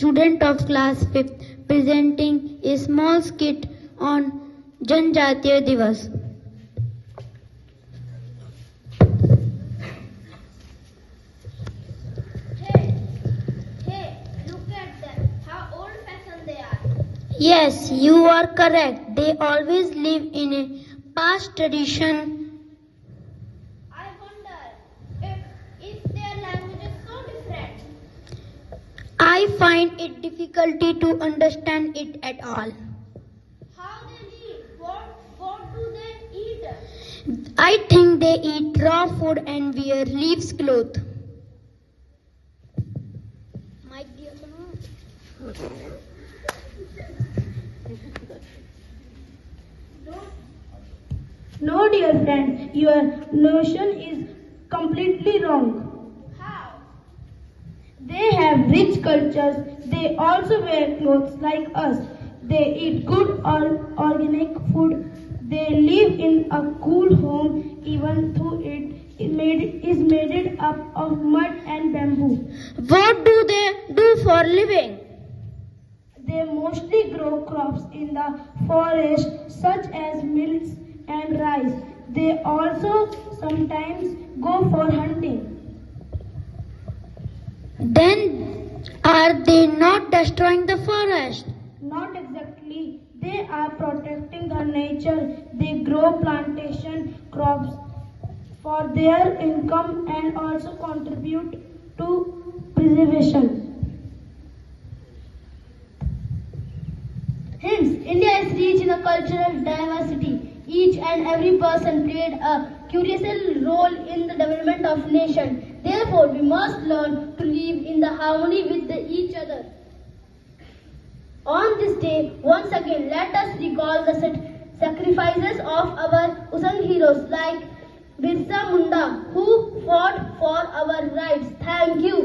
student of class 5th, presenting a small skit on Janjatiya Divas. Hey, look at them. How old-fashioned they are. Yes, you are correct. They always live in a past tradition. I wonder if their language is so different. I find it difficulty to understand it at all. How they live? What do they eat? I think they eat raw food and wear leaves cloth. No, dear friend, your notion is completely wrong. How? They have rich cultures. They also wear clothes like us. They eat good organic food. They live in a cool home even though it is made up of mud and bamboo. What do they do for living? They mostly grow crops in the forest such as mills and rice. They also sometimes go for hunting. Then are they not destroying the forest? Not exactly. They are protecting the nature. They grow plantation crops for their income and also contribute to preservation. Hence, India is rich in a cultural diversity. Each and every person played a crucial role in the development of nation. Therefore, we must learn to live in the harmony with each other. On this day, once again, let us recall the sacrifices of our unsung heroes like Birsa Munda, who fought for our rights. Thank you.